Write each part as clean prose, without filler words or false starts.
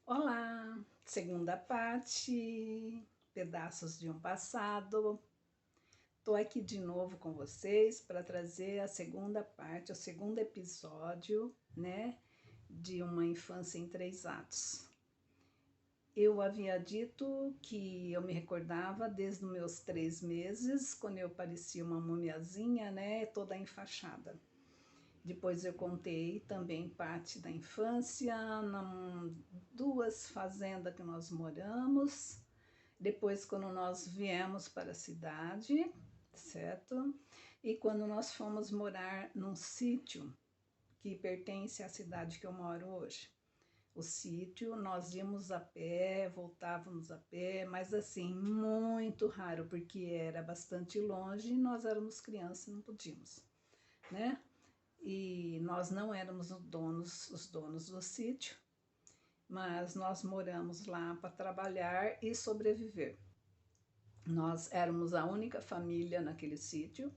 Olá, segunda parte, pedaços de um passado. Estou aqui de novo com vocês para trazer a segunda parte, o segundo episódio, né, de Uma Infância em Três Atos. Eu havia dito que eu me recordava desde os meus 3 meses, quando eu parecia uma mumiazinha, né, toda enfaixada. Depois eu contei também parte da infância, duas fazendas que nós moramos. Depois, quando nós viemos para a cidade, certo? E quando nós fomos morar num sítio que pertence à cidade que eu moro hoje. O sítio, nós íamos a pé, voltávamos a pé, mas assim, muito raro, porque era bastante longe e nós éramos crianças e não podíamos, né? E nós não éramos os donos do sítio, mas nós moramos lá para trabalhar e sobreviver. Nós éramos a única família naquele sítio.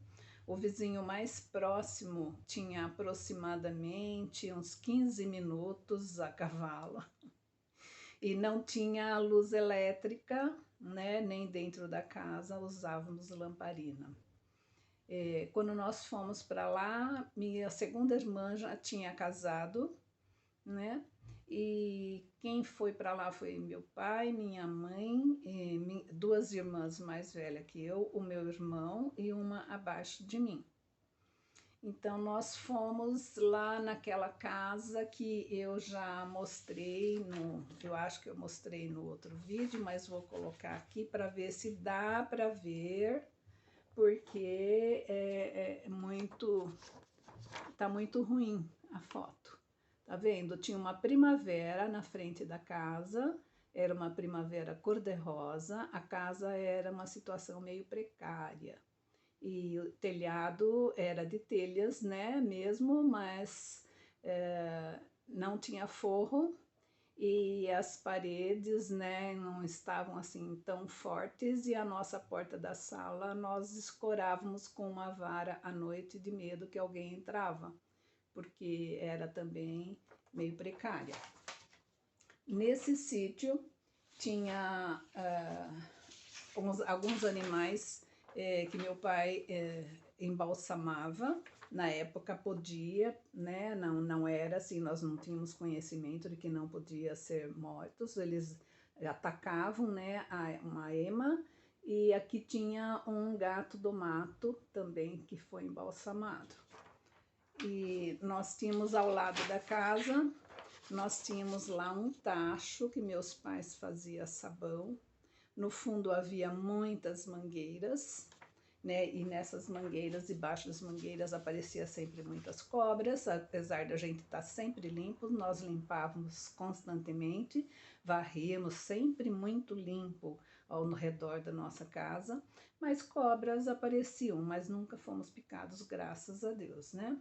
O vizinho mais próximo tinha aproximadamente uns 15 minutos a cavalo e não tinha luz elétrica, né, nem dentro da casa usávamos lamparina. Quando nós fomos para lá, minha segunda irmã já tinha casado, né? E quem foi para lá foi meu pai, minha mãe, duas irmãs mais velhas que eu, o meu irmão e uma abaixo de mim. Então nós fomos lá naquela casa que eu já mostrei eu acho que eu mostrei no outro vídeo, mas vou colocar aqui para ver se dá para ver, porque tá muito ruim a foto. Tá vendo? Tinha uma primavera na frente da casa, era uma primavera cor-de-rosa, a casa era uma situação meio precária. E o telhado era de telhas, né, mesmo, mas não tinha forro e as paredes, né, não estavam assim tão fortes e a nossa porta da sala nós escorávamos com uma vara à noite de medo que alguém entrava, porque era também meio precária. Nesse sítio tinha alguns animais que meu pai embalsamava. Na época podia, né? Não era assim, nós não tínhamos conhecimento de que não podia ser mortos. Eles atacavam, né, uma ema. E aqui tinha um gato do mato também que foi embalsamado. E nós tínhamos ao lado da casa, nós tínhamos lá um tacho que meus pais faziam sabão. No fundo havia muitas mangueiras, né? E nessas mangueiras, debaixo das mangueiras, aparecia sempre muitas cobras. Apesar da gente estar sempre limpo, nós limpávamos constantemente, varríamos sempre muito limpo ao redor da nossa casa, mas cobras apareciam, mas nunca fomos picados, graças a Deus, né?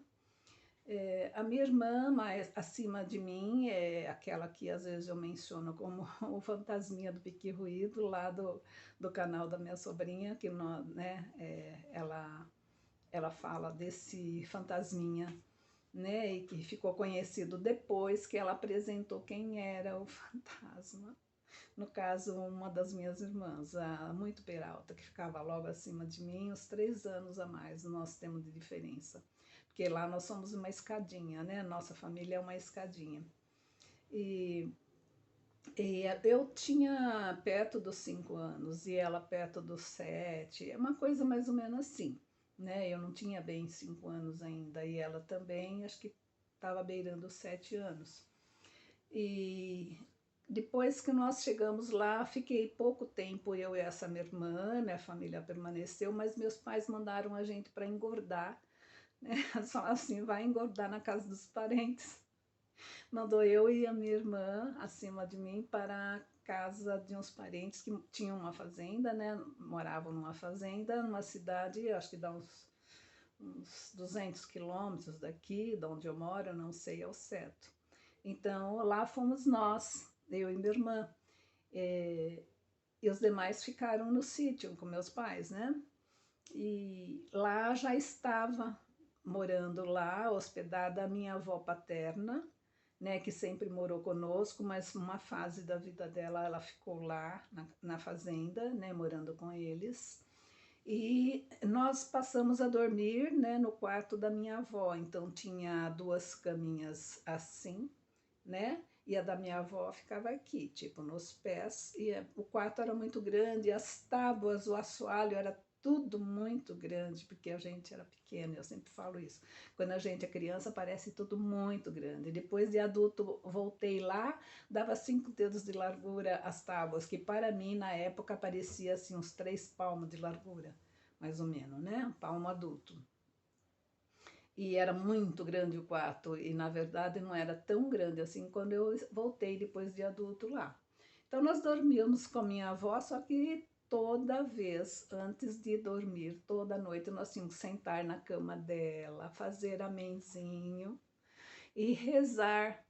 A minha irmã, mais acima de mim, é aquela que às vezes eu menciono como o fantasminha do Pique Ruído, lá do canal da minha sobrinha, que né, ela fala desse fantasminha, né, e que ficou conhecido depois que ela apresentou quem era o fantasma. No caso, uma das minhas irmãs, a muito peralta, que ficava logo acima de mim, uns 3 anos a mais, nós temos de diferença. Porque lá nós somos uma escadinha, né? Nossa família é uma escadinha. E, e eu tinha perto dos 5 anos e ela perto dos 7, é uma coisa mais ou menos assim, né? Eu não tinha bem 5 anos ainda e ela também, acho que estava beirando os 7 anos. E depois que nós chegamos lá, fiquei pouco tempo, eu e essa minha família permaneceu, mas meus pais mandaram a gente para engordar, né? Só assim, vai engordar na casa dos parentes. Mandou eu e a minha irmã, acima de mim, para a casa de uns parentes que tinham uma fazenda, né? Moravam numa fazenda, numa cidade, acho que dá uns 200 quilômetros daqui, de onde eu moro, não sei ao certo. Então, lá fomos nós, eu e minha irmã. E os demais ficaram no sítio com meus pais, né? E lá já estava morando lá, hospedada a minha avó paterna, né, que sempre morou conosco, mas uma fase da vida dela ela ficou lá na fazenda, né, morando com eles. E nós passamos a dormir, né, no quarto da minha avó. Então tinha duas caminhas assim, né? E a da minha avó ficava aqui, tipo, nos pés. E o quarto era muito grande, as tábuas, o assoalho era tudo muito grande, porque a gente era pequena, eu sempre falo isso. Quando a gente é criança, parece tudo muito grande. Depois de adulto, voltei lá, dava 5 dedos de largura as tábuas, que para mim, na época, parecia assim uns 3 palmos de largura, mais ou menos, né? Um palmo adulto. E era muito grande o quarto, e na verdade não era tão grande assim quando eu voltei depois de adulto lá. Então nós dormíamos com a minha avó, só que toda vez antes de dormir, toda noite nós tínhamos que sentar na cama dela, fazer amenzinho e rezar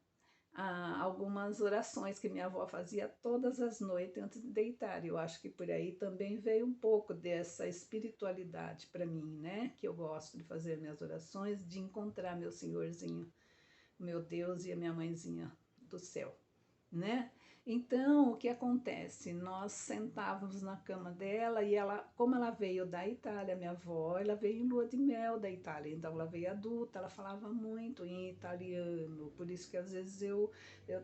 algumas orações que minha avó fazia todas as noites antes de deitar. Eu acho que por aí também veio um pouco dessa espiritualidade para mim, né? Que eu gosto de fazer minhas orações, de encontrar meu senhorzinho, meu Deus e a minha mãezinha do céu, né? Então, o que acontece? Nós sentávamos na cama dela e ela, como ela veio da Itália, minha avó, ela veio em lua de mel da Itália, então ela veio adulta, ela falava muito em italiano, por isso que às vezes eu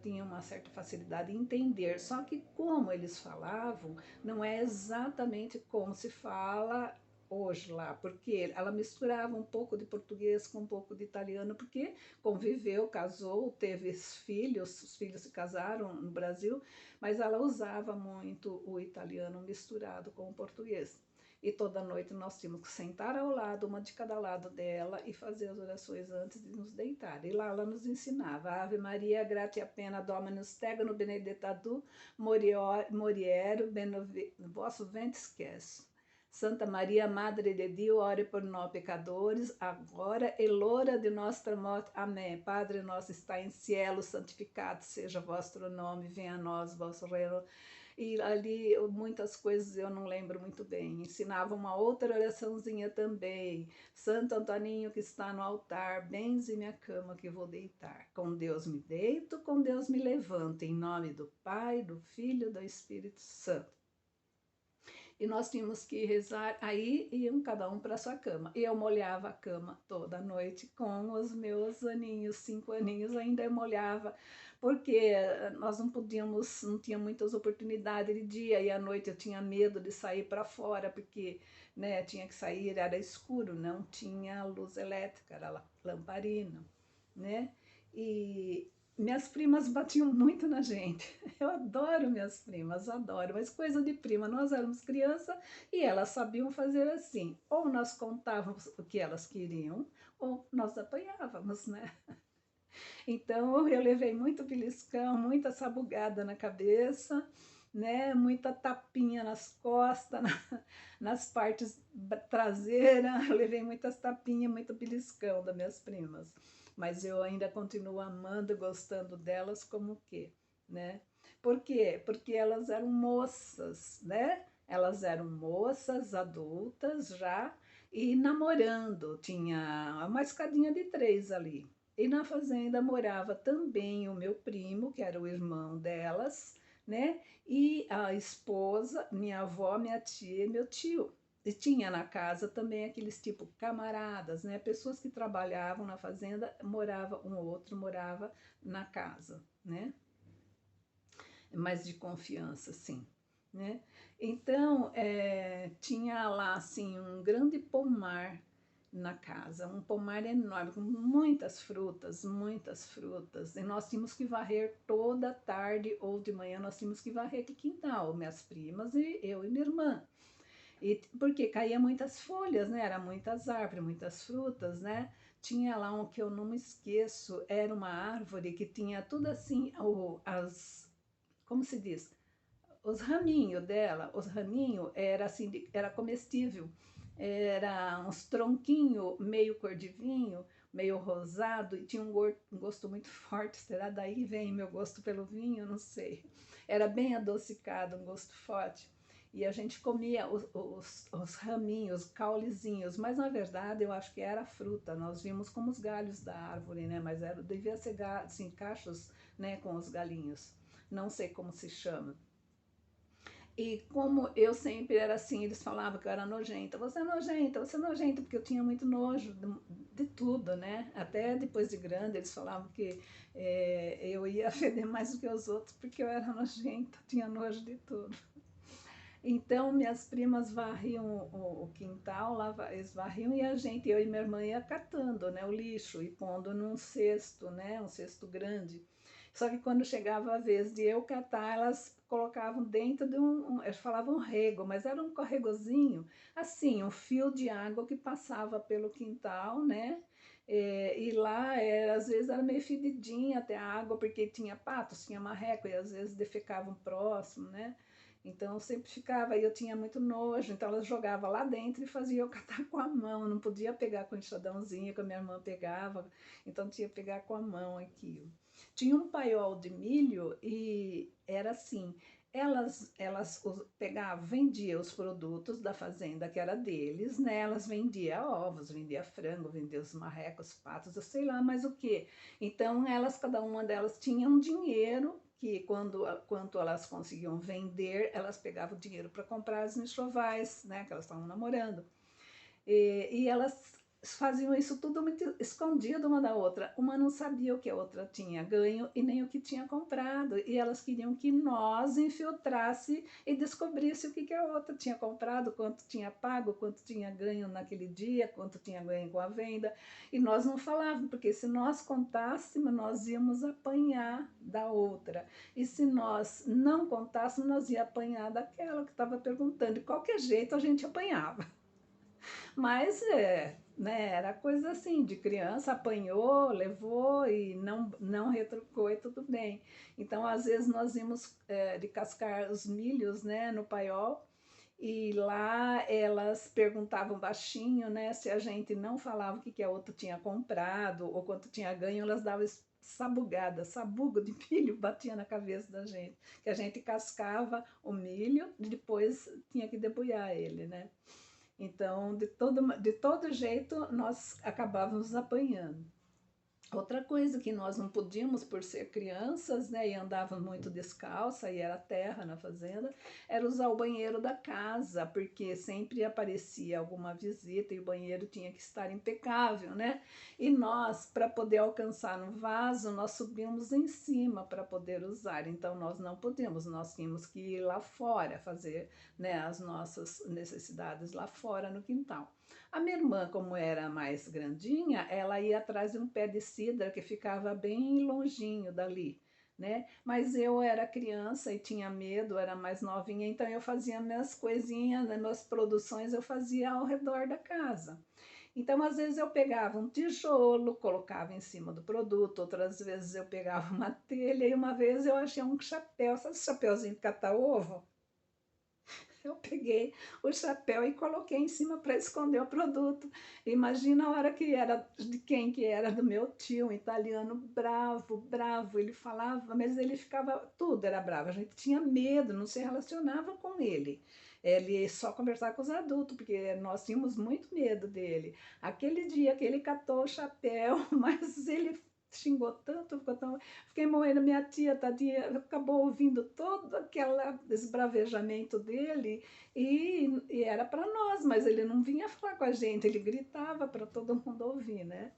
tinha uma certa facilidade em entender, só que como eles falavam, não é exatamente como se fala hoje lá, porque ela misturava um pouco de português com um pouco de italiano, porque conviveu, casou, teve filhos, os filhos se casaram no Brasil, mas ela usava muito o italiano misturado com o português. E toda noite nós tínhamos que sentar ao lado, uma de cada lado dela, e fazer as orações antes de nos deitar. E lá ela nos ensinava: Ave Maria, gratia appena Dominus tecum, benedicta tu, moriero, vosso ventre esquece. Santa Maria, Madre de Deus, ore por nós pecadores, agora e l'ora de nossa morte. Amém. Padre nosso está em cielo, santificado seja vosso nome, venha a nós vosso reino. E ali muitas coisas eu não lembro muito bem. Ensinava uma outra oraçãozinha também. Santo Antoninho que está no altar, benze minha cama que vou deitar. Com Deus me deito, com Deus me levanto, em nome do Pai, do Filho e do Espírito Santo. E nós tínhamos que rezar, aí iam cada um para sua cama. E eu molhava a cama toda noite com os meus aninhos, 5 aninhos, ainda eu molhava, porque nós não podíamos, não tinha muitas oportunidades de dia, e à noite eu tinha medo de sair para fora, porque né, tinha que sair, era escuro, não tinha luz elétrica, era lamparina, né? E minhas primas batiam muito na gente. Eu adoro minhas primas, adoro, mas coisa de prima. Nós éramos criança e elas sabiam fazer assim. Ou nós contávamos o que elas queriam, ou nós apanhávamos, né? Então eu levei muito beliscão, muita sabugada na cabeça, né? Muita tapinha nas costas, nas partes traseiras. Eu levei muitas tapinhas, muito beliscão das minhas primas. Mas eu ainda continuo amando, gostando delas como que, né? Por quê? Porque elas eram moças, né? Elas eram moças adultas já e namorando. Tinha uma escadinha de 3 ali. E na fazenda morava também o meu primo, que era o irmão delas, né? E a esposa, minha avó, minha tia e meu tio. E tinha na casa também aqueles tipo camaradas, né? Pessoas que trabalhavam na fazenda, morava um ou outro morava na casa, né? Mais de confiança, sim, né? Então, tinha lá, assim, um grande pomar na casa, um pomar enorme, com muitas frutas, e nós tínhamos que varrer toda tarde ou de manhã, nós tínhamos que varrer aquele quintal, minhas primas e eu e minha irmã. E porque caía muitas folhas, né? Era muitas árvores, muitas frutas, né? Tinha lá um que eu não me esqueço, era uma árvore que tinha tudo assim, como se diz? Os raminhos dela, os raminhos era assim, era comestível, era uns tronquinhos meio cor de vinho, meio rosado, e tinha um gosto muito forte. Será daí vem meu gosto pelo vinho? Não sei. Era bem adocicado, um gosto forte. e a gente comia os raminhos, os caulezinhos, mas na verdade eu acho que era fruta, nós vimos como os galhos da árvore, né? Mas era, devia ser assim, cachos, né, com os galinhos, não sei como se chama. E como eu sempre era assim, eles falavam que eu era nojenta. Você é nojenta, porque eu tinha muito nojo de tudo, né? Até depois de grande, eles falavam que eu ia feder mais do que os outros, porque eu era nojenta, tinha nojo de tudo. Então, minhas primas varriam o quintal, eles varriam e a gente, eu e minha irmã, ia catando, né, o lixo e pondo num cesto, né, um cesto grande. Só que quando chegava a vez de eu catar, elas colocavam dentro de eles falavam rego, mas era um corregozinho, assim, um fio de água que passava pelo quintal, né? E lá, às vezes, era meio fedidinha até a água, porque tinha patos, tinha marreco, e às vezes defecavam próximo, né? Então sempre ficava, e eu tinha muito nojo, então ela jogava lá dentro e fazia eu catar com a mão, não podia pegar com enxadãozinho que a minha irmã pegava, então tinha que pegar com a mão aquilo. Tinha um paiol de milho e era assim, elas pegavam, vendiam os produtos da fazenda que era deles, né? Elas vendiam ovos, vendia frango, vendia os marrecos, patos, eu sei lá mais o que. Então elas, cada uma delas tinha um dinheiro que quanto elas conseguiam vender, elas pegavam o dinheiro para comprar as enxovais, né, que elas estavam namorando. E elas faziam isso tudo muito escondido uma da outra. Uma não sabia o que a outra tinha ganho e nem o que tinha comprado. E elas queriam que nós infiltrasse e descobrisse o que a outra tinha comprado, quanto tinha pago, quanto tinha ganho naquele dia, quanto tinha ganho com a venda. E nós não falávamos, porque se nós contássemos, nós íamos apanhar da outra. E se nós não contássemos, nós íamos apanhar daquela que estava perguntando. De qualquer jeito, a gente apanhava. Mas né, era coisa assim, de criança, apanhou, levou e não retrucou e tudo bem. Então, às vezes, nós íamos de cascar os milhos, né, no paiol, e lá elas perguntavam baixinho, né, se a gente não falava o que a outra tinha comprado ou quanto tinha ganho, elas davam sabugada, sabugo de milho, batia na cabeça da gente, que a gente cascava o milho e depois tinha que debulhar ele, né. Então, de todo jeito, nós acabávamos apanhando. Outra coisa que nós não podíamos por ser crianças, né, e andávamos muito descalça, e era terra na fazenda, era usar o banheiro da casa, porque sempre aparecia alguma visita e o banheiro tinha que estar impecável, né? E nós, para poder alcançar no vaso, nós subimos em cima para poder usar, então nós não podíamos, nós tínhamos que ir lá fora fazer, né, as nossas necessidades lá fora no quintal. A minha irmã, como era mais grandinha, ela ia atrás de um pé de cidra que ficava bem longinho dali, né? Mas eu era criança e tinha medo, era mais novinha, então eu fazia minhas coisinhas, né, minhas produções eu fazia ao redor da casa. Então, às vezes eu pegava um tijolo, colocava em cima do produto, outras vezes eu pegava uma telha e uma vez eu achei um chapéu, sabe esse chapéuzinho de catar ovo? Eu peguei o chapéu e coloquei em cima para esconder o produto. Imagina a hora que era, de quem que era, do meu tio, um italiano bravo, bravo. Ele falava, mas ele ficava, tudo era bravo. A gente tinha medo, não se relacionava com ele. Ele só conversava com os adultos, porque nós tínhamos muito medo dele. Aquele dia que ele catou o chapéu, mas ele xingou tanto, ficou tão... Fiquei moendo, minha tia, tadinha, acabou ouvindo todo aquele esbravejamento dele e era para nós, mas ele não vinha falar com a gente, ele gritava para todo mundo ouvir, né?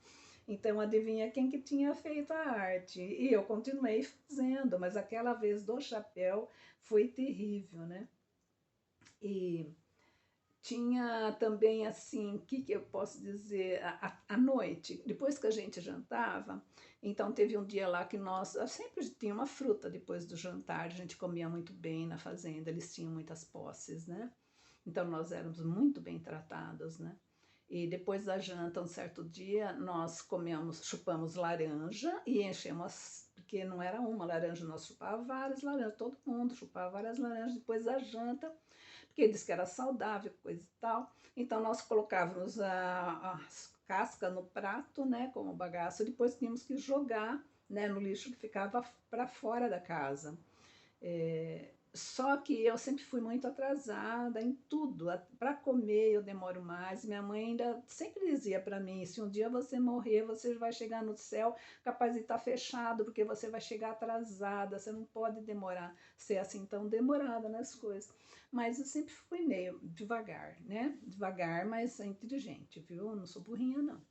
Então, adivinha quem que tinha feito a arte? E eu continuei fazendo, mas aquela vez do chapéu foi terrível, né? E tinha também assim, o que eu posso dizer, à noite, depois que a gente jantava, então teve um dia lá que nós sempre tinha uma fruta depois do jantar, a gente comia muito bem na fazenda, eles tinham muitas posses, né? Então nós éramos muito bem tratados, né? E depois da janta, um certo dia, nós comemos, chupamos laranja e enchemos, porque não era uma laranja, nós chupávamos várias laranjas, todo mundo chupava várias laranjas depois da janta, porque disse que era saudável, coisa e tal. Então nós colocávamos a casca no prato, né, como bagaço, depois tínhamos que jogar, né, no lixo que ficava para fora da casa. Só que eu sempre fui muito atrasada em tudo. Para comer eu demoro mais. Minha mãe ainda sempre dizia para mim: se um dia você morrer, você vai chegar no céu capaz de estar fechado, porque você vai chegar atrasada. Você não pode demorar, ser assim tão demorada nas coisas. Mas eu sempre fui meio devagar, né? Devagar, mas inteligente, viu? Eu não sou burrinha, não.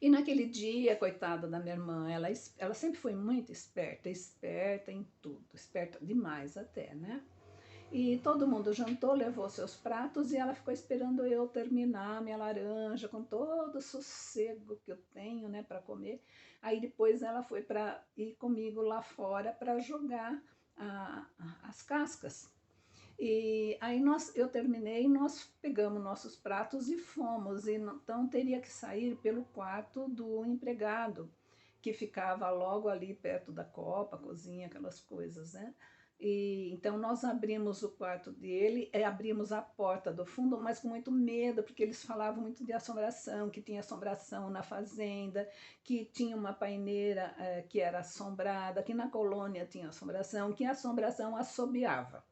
E naquele dia, coitada da minha irmã, ela sempre foi muito esperta, esperta em tudo, esperta demais até, né? E todo mundo jantou, levou seus pratos e ela ficou esperando eu terminar minha laranja com todo o sossego que eu tenho, né, para comer. Aí depois ela foi para ir comigo lá fora para jogar as cascas. E aí eu terminei, nós pegamos nossos pratos e fomos. E então teria que sair pelo quarto do empregado, que ficava logo ali perto da copa, cozinha, aquelas coisas, né? E então nós abrimos o quarto dele, abrimos a porta do fundo, mas com muito medo, porque eles falavam muito de assombração, que tinha assombração na fazenda, que tinha uma paineira que era assombrada, que na colônia tinha assombração, que a assombração assobiava.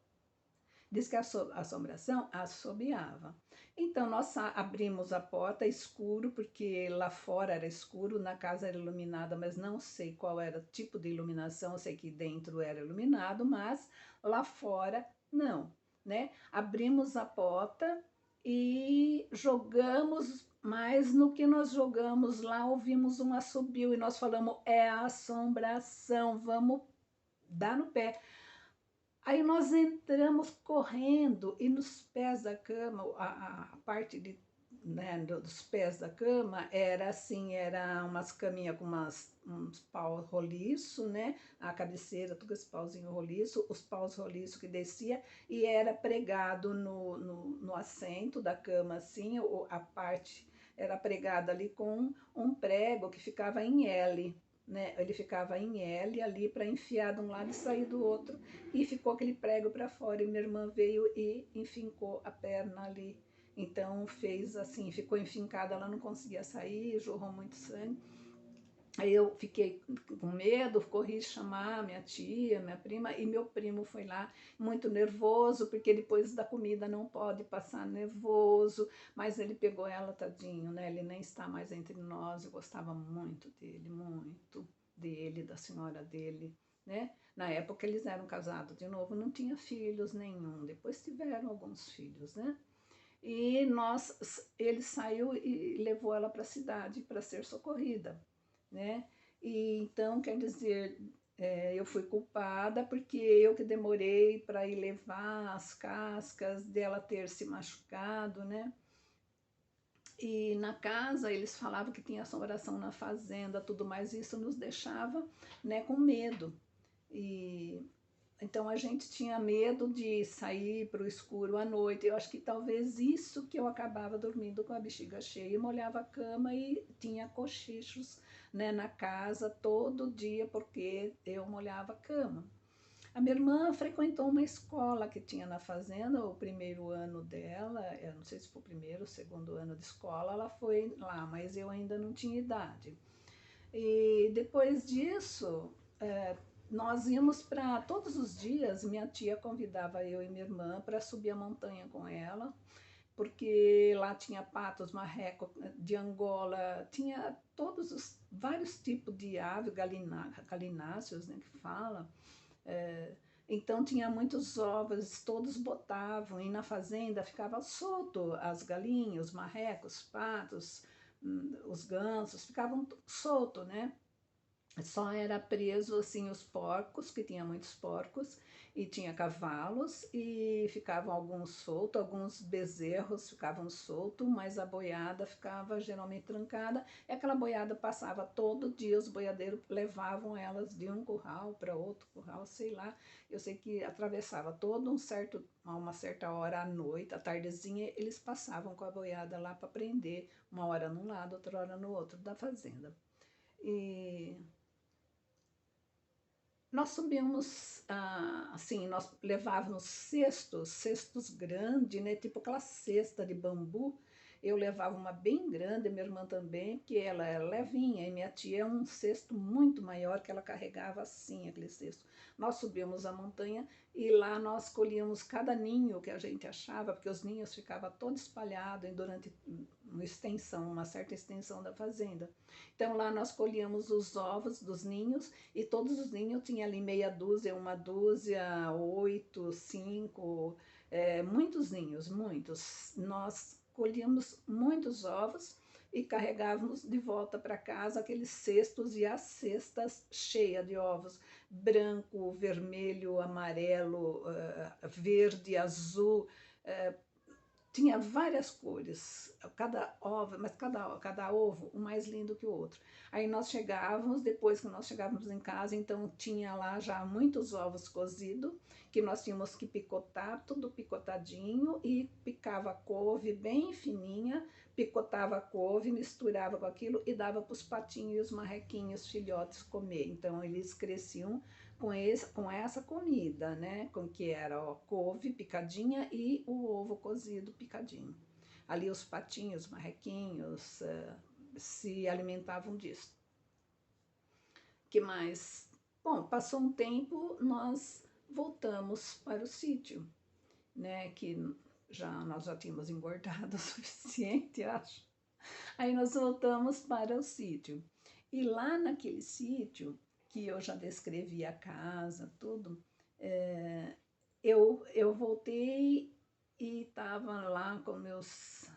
Diz que a assombração assobiava. Então nós abrimos a porta escuro, porque lá fora era escuro, na casa era iluminada, mas não sei qual era o tipo de iluminação, eu sei que dentro era iluminado, mas lá fora não, né? Abrimos a porta e jogamos, mas no que nós jogamos lá, ouvimos um assobio e nós falamos, é a assombração, vamos dar no pé. Aí nós entramos correndo e nos pés da cama, a parte de, né, dos pés da cama era assim, era umas caminhas com uns paus roliço, né? A cabeceira, tudo esse pauzinho roliço, os paus roliço que descia e era pregado no assento da cama, assim, a parte era pregada ali com um prego que ficava em L. Né? Ele ficava em L ali para enfiar de um lado e sair do outro e ficou aquele prego para fora e minha irmã veio e enfincou a perna ali. Então fez assim, ficou enfincada, ela não conseguia sair, jorrou muito sangue. Aí eu fiquei com medo, corri chamar minha tia, minha prima, e meu primo foi lá muito nervoso, porque depois da comida não pode passar nervoso, mas ele pegou ela, tadinho, né? Ele nem está mais entre nós, eu gostava muito dele, da senhora dele, né? Na época eles eram casados de novo, não tinha filhos nenhum, depois tiveram alguns filhos, né? E ele saiu e levou ela para a cidade para ser socorrida, né? E então, quer dizer, eu fui culpada porque eu que demorei para ir levar as cascas dela ter se machucado, né? E na casa eles falavam que tinha assombração na fazenda, tudo mais, isso nos deixava, né, com medo. E então a gente tinha medo de sair para o escuro à noite. Eu acho que talvez isso que eu acabava dormindo com a bexiga cheia, molhava a cama e tinha cochichos, né, na casa todo dia porque eu molhava a cama. A minha irmã frequentou uma escola que tinha na fazenda, o primeiro ano dela, eu não sei se foi o primeiro ou segundo ano de escola, ela foi lá, mas eu ainda não tinha idade. E depois disso, nós íamos para todos os dias, minha tia convidava eu e minha irmã para subir a montanha com ela, porque lá tinha patos, marreco de Angola, tinha todos os vários tipos de ave, galináceos, né, que fala. É, então tinha muitos ovos, todos botavam, e na fazenda ficava solto as galinhas, os marrecos, os patos, os gansos, ficavam solto, né? Só era preso assim os porcos, que tinha muitos porcos, e tinha cavalos, e ficavam alguns soltos, alguns bezerros ficavam soltos, mas a boiada ficava geralmente trancada, e aquela boiada passava todo dia, os boiadeiros levavam elas de um curral para outro curral, sei lá. Eu sei que atravessava a uma certa hora à noite, à tardezinha, eles passavam com a boiada lá para prender, uma hora num lado, outra hora no outro da fazenda. E nós subíamos, assim, nós levávamos cestos grandes, né, tipo aquela cesta de bambu, eu levava uma bem grande, minha irmã também, porque ela era levinha, e minha tia um cesto muito maior que ela carregava assim, aquele cesto. Nós subíamos a montanha e lá nós colhíamos cada ninho que a gente achava, porque os ninhos ficavam todos espalhados durante uma certa extensão da fazenda. Então lá nós colhíamos os ovos dos ninhos e todos os ninhos tinham ali meia dúzia, uma dúzia, 8, 5, muitos ninhos, muitos. Nós colhíamos muitos ovos e carregávamos de volta para casa aqueles cestos e as cestas cheias de ovos, branco, vermelho, amarelo, verde, azul, tinha várias cores, cada ovo, mas cada ovo um mais lindo que o outro. Aí nós chegávamos, depois que nós chegávamos em casa, então tinha lá já muitos ovos cozidos, que nós tínhamos que picotar, tudo picotadinho, e picava a couve bem fininha, picotava a couve, misturava com aquilo e dava para os patinhos e os marrequinhos, filhotes comer. Então eles cresciam com essa comida, né? Com que era couve picadinha e o ovo cozido picadinho. Ali os patinhos, marrequinhos, se alimentavam disso. Que mais? Bom, passou um tempo, nós voltamos para o sítio, né? Que nós já tínhamos engordado o suficiente, acho. Aí nós voltamos para o sítio. E lá naquele sítio, que eu já descrevi a casa, tudo, eu voltei e estava lá com meus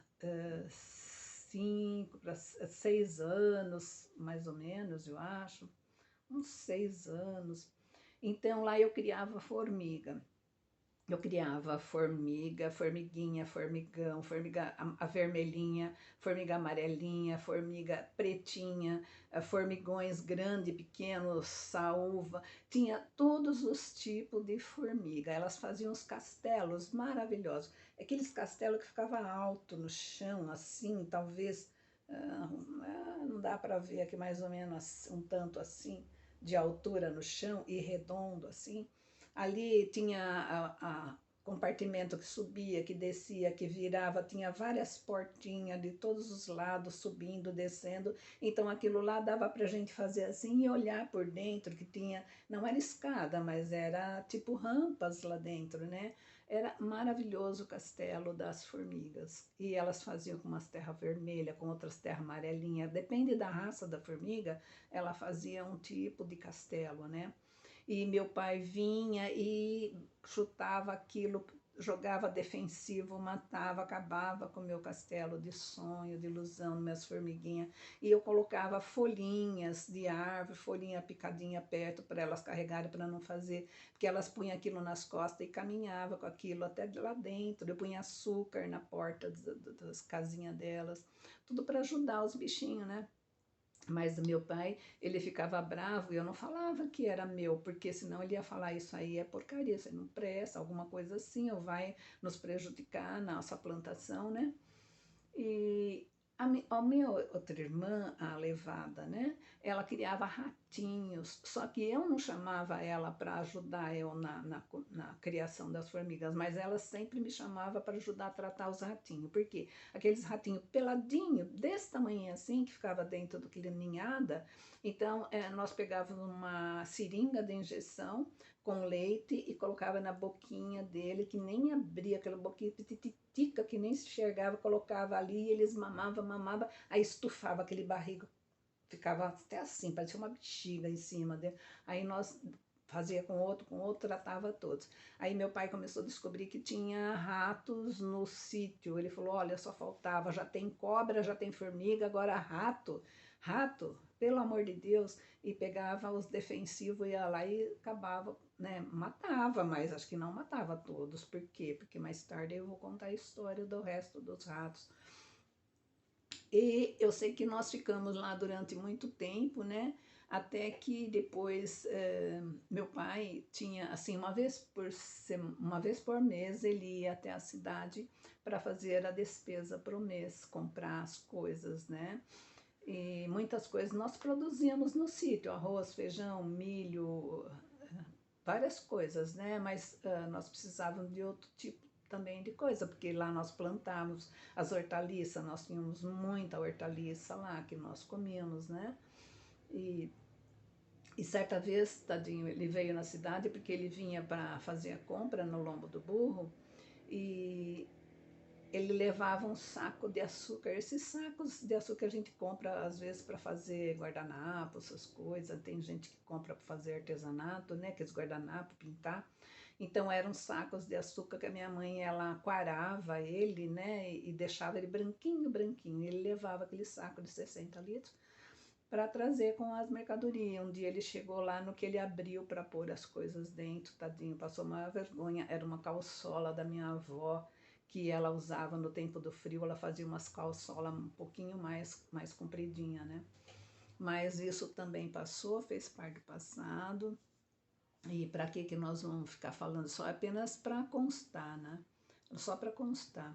5 para 6 anos, mais ou menos, eu acho, uns 6 anos. Então lá eu criava formiga. Eu criava formiga, formiguinha, formigão, formiga a vermelhinha, formiga amarelinha, formiga pretinha, formigões grandes, pequenos, saúva. Tinha todos os tipos de formiga. Elas faziam os castelos maravilhosos. Aqueles castelos que ficavam alto no chão, assim, talvez, não dá para ver aqui mais ou menos um tanto assim, de altura no chão e redondo assim. Ali tinha compartimento que subia, que descia, que virava, tinha várias portinhas de todos os lados, subindo, descendo. Então aquilo lá dava para a gente fazer assim e olhar por dentro, que tinha, não era escada, mas era tipo rampas lá dentro, né? Era maravilhoso o castelo das formigas. E elas faziam com umas terras vermelhas, com outras terras amarelinhas. Depende da raça da formiga, ela fazia um tipo de castelo, né? E meu pai vinha e chutava aquilo, jogava defensivo, matava, acabava com o meu castelo de sonho, de ilusão, minhas formiguinhas. E eu colocava folhinhas de árvore, folhinha picadinha perto para elas carregarem, para não fazer, porque elas punham aquilo nas costas e caminhava com aquilo até lá dentro. Eu punha açúcar na porta das casinhas delas, tudo para ajudar os bichinhos, né? Mas o meu pai, ele ficava bravo e eu não falava que era meu, porque senão ele ia falar, isso aí é porcaria, isso aí não presta, alguma coisa assim, ou vai nos prejudicar na nossa plantação, né? E a minha outra irmã, a Levada, né? Ela criava ratinhos, só que eu não chamava ela para ajudar eu na criação das formigas, mas ela sempre me chamava para ajudar a tratar os ratinhos. Por quê? Aqueles ratinhos peladinhos, desse tamanho assim, que ficava dentro do que ninhada. Então, nós pegávamos uma seringa de injeção com leite e colocava na boquinha dele, que nem abria aquela boquinha tititica, que nem se enxergava, colocava ali, eles mamavam, aí estufava aquele barrigo, ficava até assim, parecia uma bexiga em cima dele. Aí nós fazia com outro, tratava todos. Aí meu pai começou a descobrir que tinha ratos no sítio. Ele falou, olha, só faltava, já tem cobra, já tem formiga, agora rato, pelo amor de Deus. E pegava os defensivos, ia lá e acabava, né, matava, mas acho que não matava todos. Por quê? Porque mais tarde eu vou contar a história do resto dos ratos. E eu sei que nós ficamos lá durante muito tempo, né? Até que depois meu pai tinha, assim, uma vez por mês ele ia até a cidade para fazer a despesa para o mês, comprar as coisas, né? E muitas coisas nós produzíamos no sítio, arroz, feijão, milho, várias coisas, né? Mas nós precisávamos de outro tipo também de coisa, porque lá nós plantávamos as hortaliças, nós tínhamos muita hortaliça lá que nós comíamos, né? E, e certa vez, tadinho, ele veio na cidade porque ele vinha para fazer a compra no lombo do burro e ele levava um saco de açúcar. Esses sacos de açúcar a gente compra às vezes para fazer guardanapo, essas coisas. Tem gente que compra para fazer artesanato, né? Aqueles guardanapo, pintar. Então eram sacos de açúcar que a minha mãe ela aquarava ele, né? E deixava ele branquinho, branquinho. Ele levava aquele saco de 60 litros para trazer com as mercadorias. Um dia ele chegou lá, no que ele abriu para pôr as coisas dentro, tadinho, passou uma vergonha. Era uma calçola da minha avó que ela usava no tempo do frio. Ela fazia umas calçolas um pouquinho mais compridinha, né? Mas isso também passou, fez parte do passado. E para que nós vamos ficar falando? Só apenas para constar, né? Só para constar.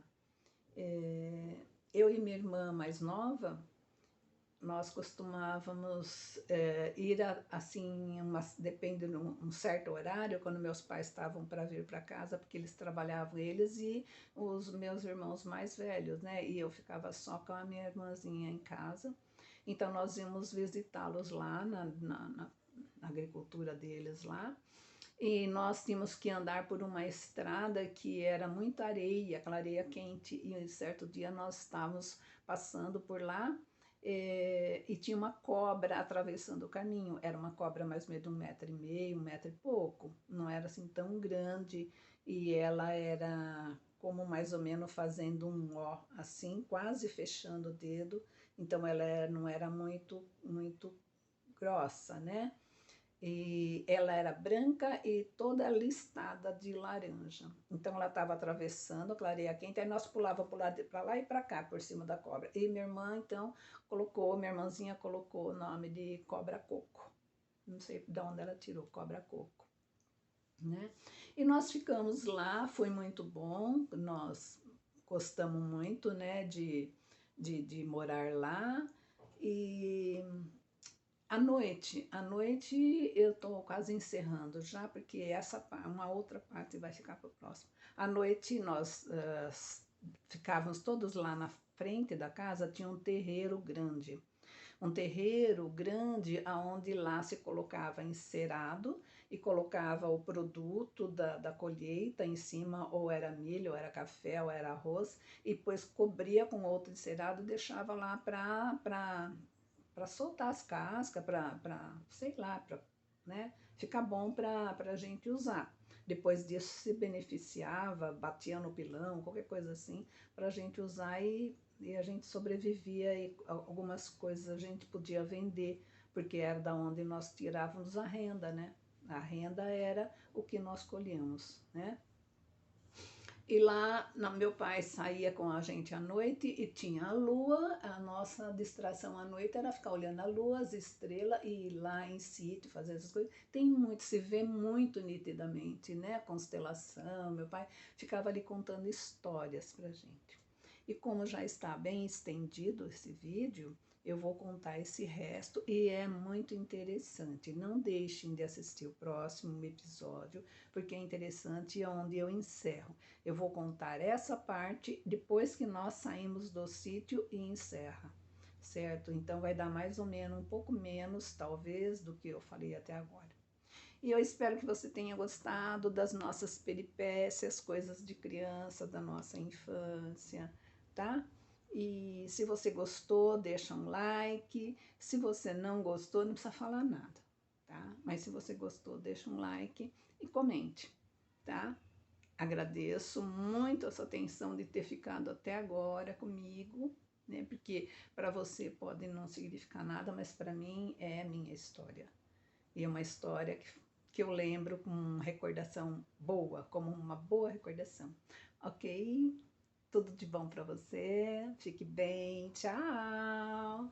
Eu e minha irmã mais nova, nós costumávamos ir assim, depende de um certo horário, quando meus pais estavam para vir para casa, porque eles trabalhavam, eles e os meus irmãos mais velhos, né? E eu ficava só com a minha irmãzinha em casa. Então nós íamos visitá-los lá na agricultura deles lá. E nós tínhamos que andar por uma estrada que era muita areia, aquela areia quente. E um certo dia nós estávamos passando por lá e tinha uma cobra atravessando o caminho. Era uma cobra mais ou menos de 1,5 m, 1 m e pouco. Não era assim tão grande. E ela era como mais ou menos fazendo um ó, assim, quase fechando o dedo. Então ela não era muito grossa, né? E ela era branca e toda listada de laranja. Então ela estava atravessando a clareia quente, aí nós pulava para lá e para cá, por cima da cobra. E minha irmã, então, minha irmãzinha colocou o nome de Cobra Coco. Não sei de onde ela tirou Cobra Coco, né? E nós ficamos lá, foi muito bom, nós gostamos muito, né, de morar lá. E à noite eu estou quase encerrando já, porque uma outra parte vai ficar para o próximo. À noite nós ficávamos todos lá na frente da casa, tinha um terreiro grande onde lá se colocava encerado e colocava o produto da colheita em cima, ou era milho, ou era café, ou era arroz, e depois cobria com outro encerado e deixava lá para soltar as cascas, sei lá, para, né, ficar bom para a gente usar. Depois disso se beneficiava, batia no pilão, qualquer coisa assim, para a gente usar e a gente sobrevivia e algumas coisas a gente podia vender, porque era da onde nós tirávamos a renda, né? A renda era o que nós colhíamos, né? E lá, meu pai saía com a gente à noite e tinha a lua. A nossa distração à noite era ficar olhando a lua, as estrelas e ir lá em sítio, fazer essas coisas. Se vê muito nitidamente, né? A constelação. Meu pai ficava ali contando histórias pra gente. E como já está bem estendido esse vídeo, eu vou contar esse resto e é muito interessante. Não deixem de assistir o próximo episódio, porque é interessante e é onde eu encerro. Eu vou contar essa parte depois que nós saímos do sítio e encerra, certo? Então vai dar mais ou menos, um pouco menos, talvez, do que eu falei até agora. E eu espero que você tenha gostado das nossas peripécias, coisas de criança, da nossa infância, tá? E se você gostou, deixa um like. Se você não gostou, não precisa falar nada, tá? Mas se você gostou, deixa um like e comente, tá? Agradeço muito a sua atenção de ter ficado até agora comigo, né? Porque para você pode não significar nada, mas para mim é minha história. E é uma história que eu lembro com recordação boa, como uma boa recordação. Ok? Tudo de bom para você. Fique bem. Tchau!